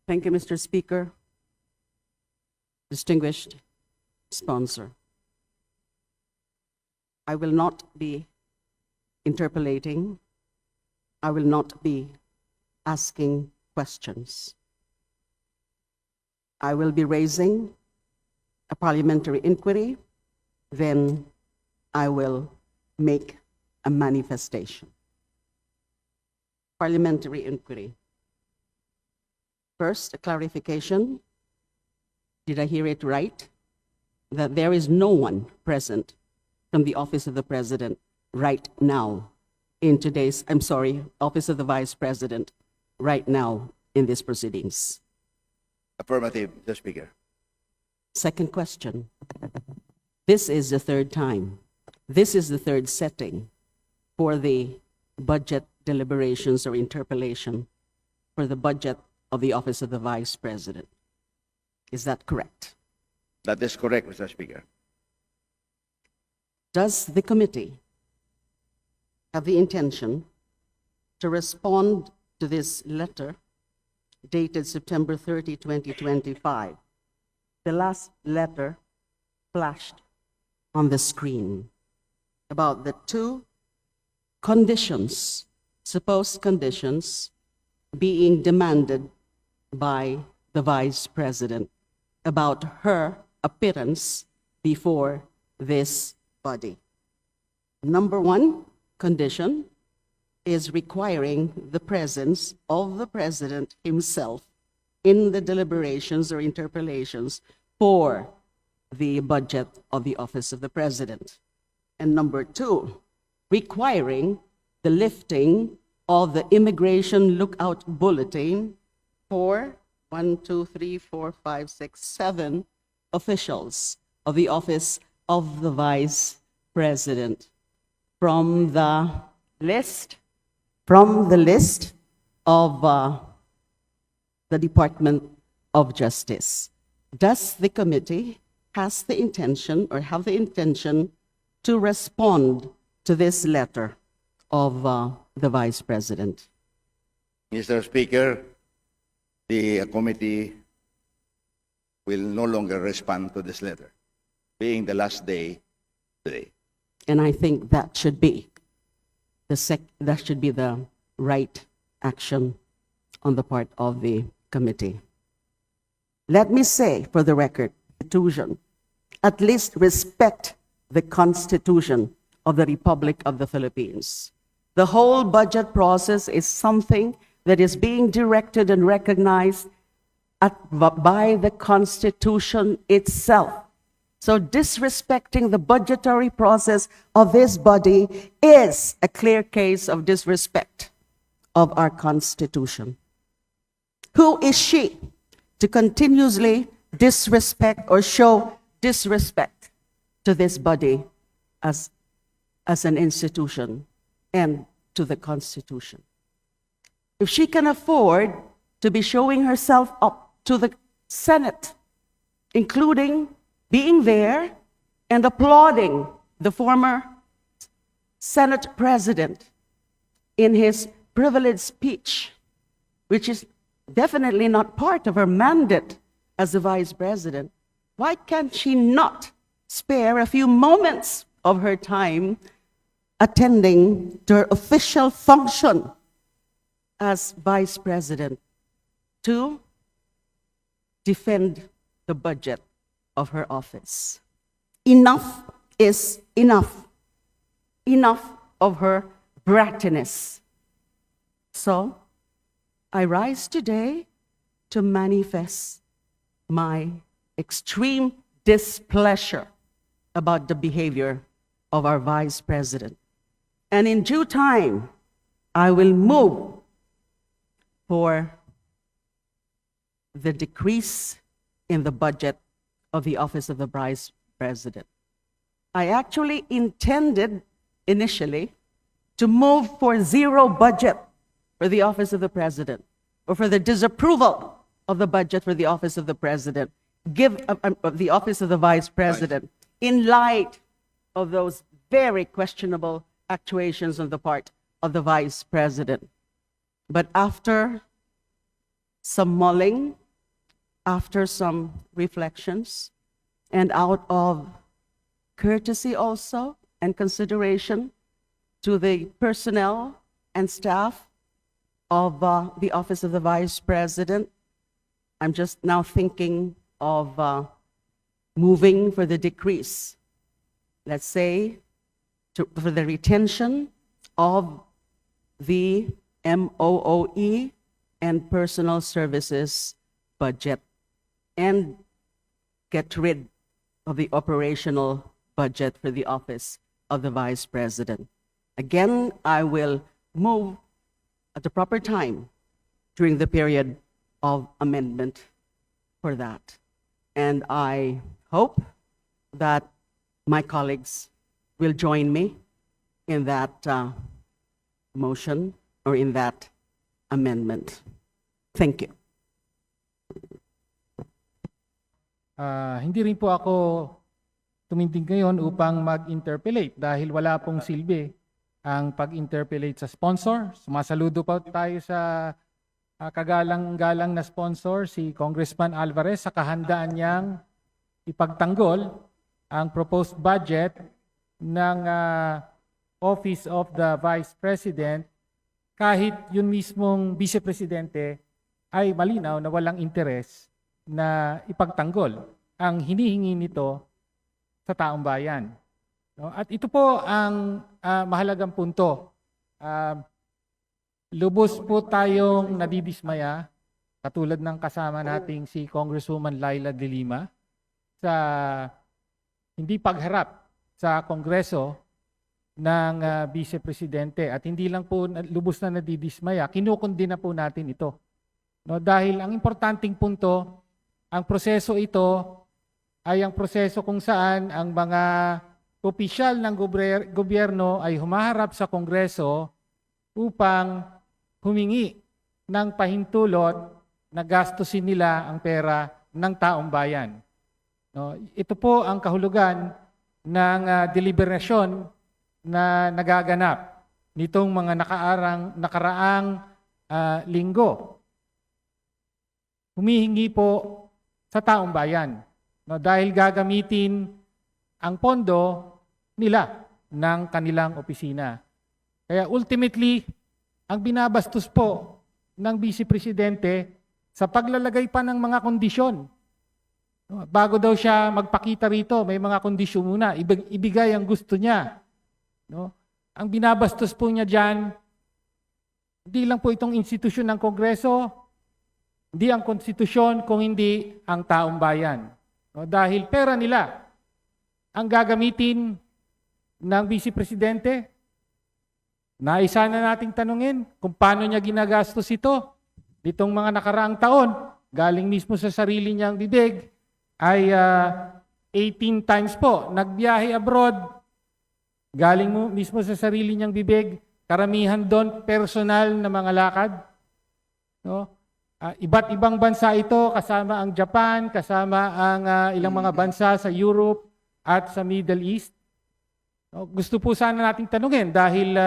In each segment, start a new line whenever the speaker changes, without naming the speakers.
Thank you, Mr. Speaker. Distinguished sponsor, I will not be interpolating. I will not be asking questions. I will be raising a parliamentary inquiry, then I will make a manifestation. Parliamentary inquiry. First, a clarification. Did I hear it right? That there is no one present from the Office of the President right now in today's, Office of the Vice President right now in these proceedings.
Affirmative, Mr. Speaker.
Second question. This is the third time. This is the third setting for the budget deliberations or interpellation for the budget of the Office of the Vice President. Is that correct?
That is correct, Mr. Speaker.
Does the committee have the intention to respond to this letter dated September 30, 2025? The last letter flashed on the screen about the two conditions, supposed conditions, being demanded by the Vice President about her appearance before this body. Number one condition is requiring the presence of the President himself in the deliberations or interpellations for the budget of the Office of the President. And number two, requiring the lifting of the Immigration Lookout Bulletin for 7 officials of the Office of the Vice President from the list of the Department of Justice. Does the committee have the intention to respond to this letter of the Vice President?
Mr. Speaker, the committee will no longer respond to this letter, being the last day today.
And I think that should be the right action on the part of the committee. Let me say for the record, Constitution, at least respect the Constitution of the Republic of the Philippines. The whole budget process is something that is being directed and recognized by the Constitution itself. So disrespecting the budgetary process of this body is a clear case of disrespect of our Constitution. Who is she to continuously disrespect or show disrespect to this body as an institution and to the Constitution? If she can afford to be showing herself up to the Senate, including being there and applauding the former Senate President in his privileged speech, which is definitely not part of her mandate as the Vice President, why can't she not spare a few moments of her time attending to her official function as Vice President to defend the budget of her office? Enough is enough. Enough of her brattiness. So, I rise today to manifest my extreme displeasure about the behavior of our Vice President. And in due time, I will move for the decrease in the budget of the Office of the Vice President. I actually intended initially to move for zero budget for the Office of the President, or for the disapproval of the budget for the Office of the President, the Office of the Vice President, in light of those very questionable actuations on the part of the Vice President. But after some mulling, after some reflections, and out of courtesy also and consideration to the personnel and staff of the Office of the Vice President, I'm just now thinking of moving for the decrease, let's say, for the retention of the MOOE and personal services budget and get rid of the operational budget for the Office of the Vice President. Again, I will move at the proper time during the period of amendment for that. And I hope that my colleagues will join me in that motion or in that amendment. Thank you.
Hindi rin po ako tumindig ngayon upang mag-interpellate dahil wala pong silbi ang pag-interpellate sa sponsor. Sumasaludo pa tayo sa kagalang-galang na sponsor, si Congressman Alvarez, sa kahandaan niyang ipagtanggol ang proposed budget ng Office of the Vice President kahit yun mismong Vice Presidente ay malinaw na walang interes na ipagtanggol ang hinihingi nito sa taong bayan. No? At ito po ang mahalagang punto. Lubos po tayong nadidismaya, katulad ng kasama nating si Congresswoman Laila De Lima, sa hindi pagharap sa Kongreso ng Vice Presidente. At hindi lang po lubos na nadidismaya, kinukundi na po natin ito. No? Dahil ang importanteng punto, ang proseso ito ay ang proseso kung saan ang mga opisyal ng gobyerno ay humaharap sa Kongreso upang humingi ng pahintulot na gastusin nila ang pera ng taong bayan. No, ito po ang kahulugan ng deliberasyon na nagaganap nitong mga nakaraang linggo. Humihingi po sa taong bayan, no, dahil gagamitin ang pondo nila ng kanilang opisina. Kaya ultimately, ang binabastos po ng Vice Presidente sa paglalagay pa ng mga kondisyon. No, bago daw siya magpakita rito, may mga kondisyon muna, ibigay ang gusto niya. No? Ang binabastos po niya dyan, hindi lang po itong institusyon ng Kongreso, hindi ang konstitusyon, kung hindi ang taong bayan. No, dahil pera nila ang gagamitin ng Vice Presidente. Naisa na nating tanungin kung paano niya ginagastos ito. Nitong mga nakaraang taon, galing mismo sa sarili niyang bibig, ay 18 times po nagbiyahe abroad. Galing mo mismo sa sarili niyang bibig, karamihan doon personal na mga lakad. No? Iba't ibang bansa ito, kasama ang Japan, kasama ang ilang mga bansa sa Europe at sa Middle East. No, gusto po sana nating tanungin dahil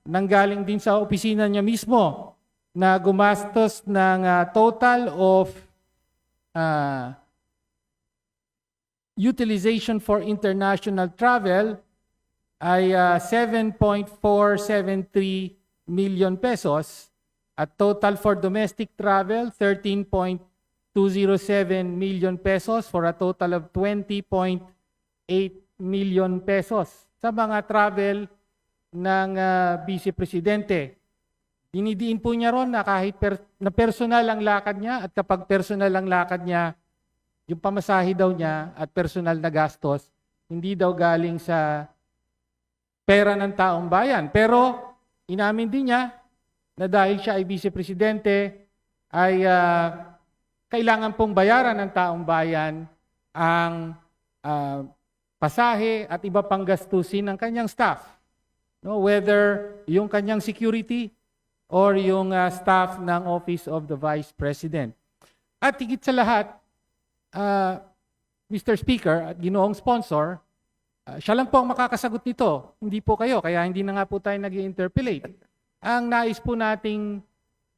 nanggaling din sa opisina niya mismo na gumastos ng total of utilization for international travel ay 7.473 million pesos. At total for domestic travel, 13.207 million pesos for a total of 20.8 million pesos sa mga travel ng Vice Presidente. Dinidiin po niya ron na kahit na personal ang lakad niya at kapag personal ang lakad niya, yung pamasahe daw niya at personal na gastos, hindi daw galing sa pera ng taong bayan. Pero inamin din niya na dahil siya ay Vice Presidente, ay kailangan pong bayaran ng taong bayan ang pasahe at iba pang gastusin ng kanyang staff. No, whether yung kanyang security or yung staff ng Office of the Vice President. At higit sa lahat, Mr. Speaker at ginoong sponsor, siya lang po ang makakasagot nito. Hindi po kayo, kaya hindi na nga po tayo nag-interpellate. Ang nais po nating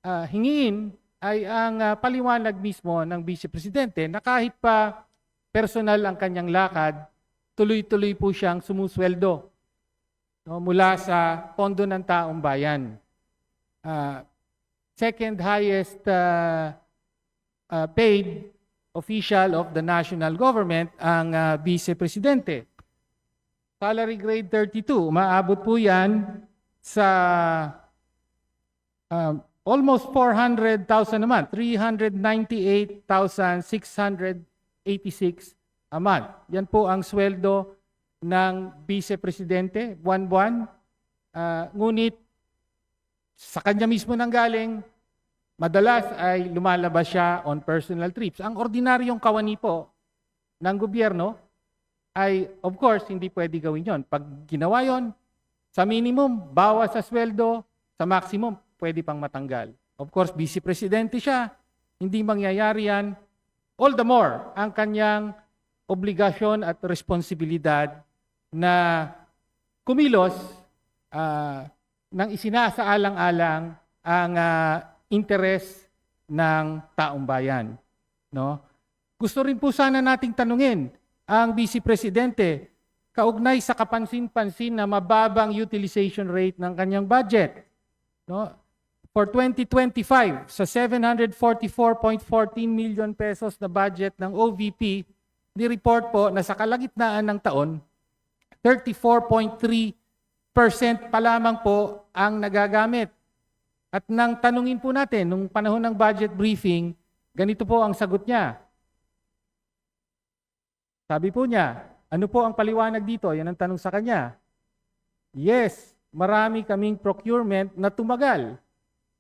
hingiin ay ang paliwanag mismo ng Vice Presidente na kahit pa personal ang kanyang lakad, tuloy-tuloy po siyang sumusweldo, no, mula sa pondo ng taong bayan. Second highest paid official of the national government ang Vice Presidente. Salary grade 32, umaabot po yan sa almost 400,000 a month, 398,686 a month. Yan po ang sweldo ng Vice Presidente, buwan-buwan. Ngunit sa kanya mismo nanggaling, madalas ay lumalabas siya on personal trips. Ang ordinaryong kawani po ng gobyerno ay, of course, hindi pwede gawin yon. Pag ginawa yon, sa minimum, bawas sa sweldo, sa maximum, pwede pang matanggal. Of course, Vice Presidente siya, hindi mangyayari yan. All the more, ang kanyang obligasyon at responsibilidad na kumilos ng isinasaalang-alang ang interes ng taong bayan. No? Gusto rin po sana nating tanungin ang Vice Presidente kaugnay sa kapansin-pansin na mababang utilization rate ng kanyang budget. No? For 2025, sa 744.14 million pesos na budget ng OVP, ni-report po na sa kalagitnaan ng taon, 34.3% pa lamang po ang nagagamit. At nang tanungin po natin, nung panahon ng budget briefing, ganito po ang sagot niya. Sabi po niya, ano po ang paliwanag dito? Yan ang tanong sa kanya. Yes, marami kaming procurement na tumagal.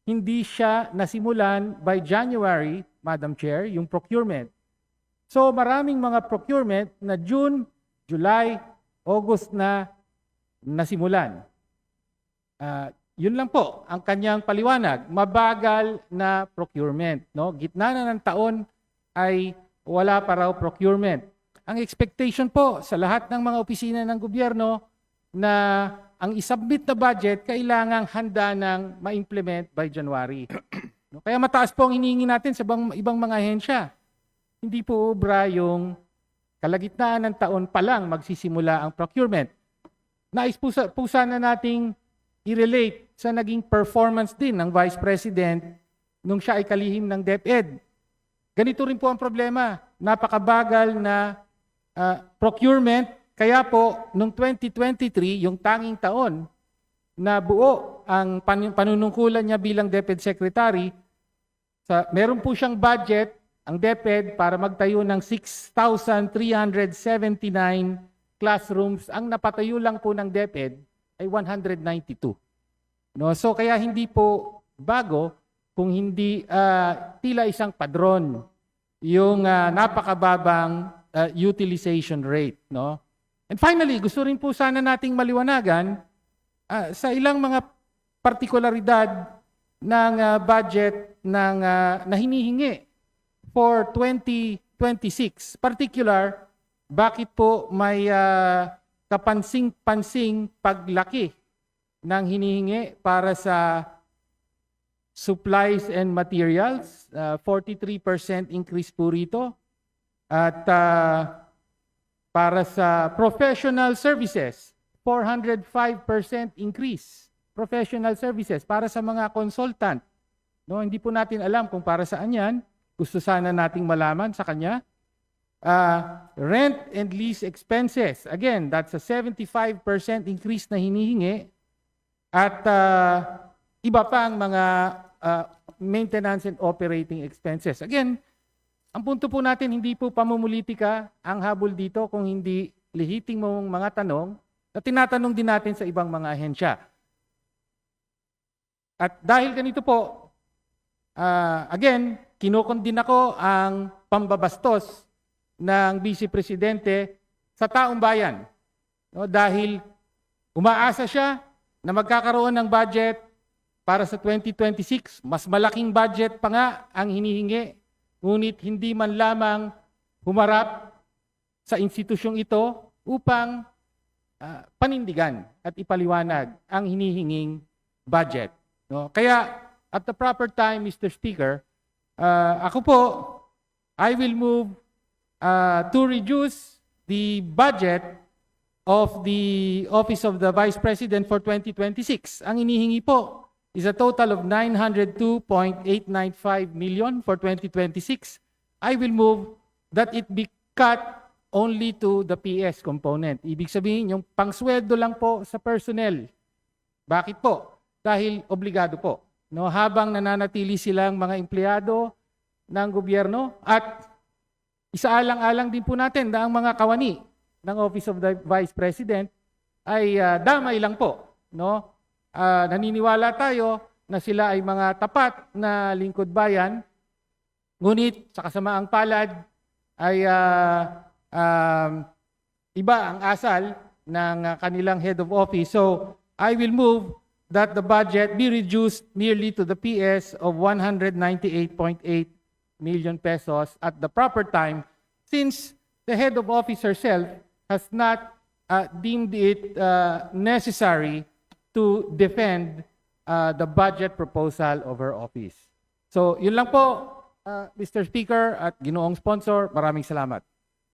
Hindi siya nasimulan by January, Madam Chair, yung procurement. So maraming mga procurement na June, July, August na nasimulan. Yun lang po ang kanyang paliwanag. Mabagal na procurement. No? Gitna na ng taon ay wala pa raw procurement. Ang expectation po sa lahat ng mga opisina ng gobyerno na ang isubmit na budget kailangang handa ng ma-implement by January. No? Kaya mataas po ang hinihingi natin sa ibang mga ahensya. Hindi po obra yung kalagitnaan ng taon pa lang magsisimula ang procurement. Nais po sana nating i-relate sa naging performance din ng Vice President nung siya ay kalihim ng DepEd. Ganito rin po ang problema. Napakabagal na procurement. Kaya po, noong 2023, yung tanging taon na buo ang panunungkulan niya bilang DepEd Secretary, meron po siyang budget, ang DepEd, para magtayo ng 6,379 classrooms. Ang napatayo lang po ng DepEd ay 192. No? So kaya hindi po bago kung hindi tila isang padron yung napakababang utilization rate. No? And finally, gusto rin po sana nating maliwanagan sa ilang mga partikularidad ng budget na hinihingi for 2026. Particular, bakit po may kapansing-pansing paglaki ng hinihingi para sa supplies and materials, 43% increase po rito. At para sa professional services, 405% increase. Professional services para sa mga consultant. No, hindi po natin alam kung para saan yan. Gusto sana nating malaman sa kanya. Rent and lease expenses. Again, that's a 75% increase na hinihingi. At iba pa ang mga maintenance and operating expenses. Again, ang punto po natin, hindi po pamumulitika ang habol dito kung hindi lihiting mong mga tanong na tinatanong din natin sa ibang mga ahensya. At dahil ganito po, again, kinukondin ako ang pambabastos ng Vice Presidente sa taong bayan. No, dahil umaasa siya na magkakaroon ng budget para sa 2026. Mas malaking budget pa nga ang hinihingi. Ngunit hindi man lamang humarap sa institusyong ito upang panindigan at ipaliwanag ang hinihinging budget. No? Kaya at the proper time, Mr. Speaker, Ako po, I will move to reduce the budget of the Office of the Vice President for 2026. Ang inihingi po is a total of 902.895 million for 2026. I will move that it be cut only to the PS component. Ibig sabihin, yung pangsweldo lang po sa personnel. Bakit po? Dahil obligado po. No, habang nananatili silang mga empleyado ng gobyerno at isaalang-alang din po natin na ang mga kawani ng Office of the Vice President ay damay lang po. No? Naniniwala tayo na sila ay mga tapat na lingkod bayan, ngunit sa kasamaang palad ay iba ang asal ng kanilang head of office. So I will move that the budget be reduced nearly to the PS of 198.8 million pesos at the proper time, since the head of office herself has not deemed it necessary to defend the budget proposal of her office. So yun lang po, Mr. Speaker at ginoong sponsor, maraming salamat.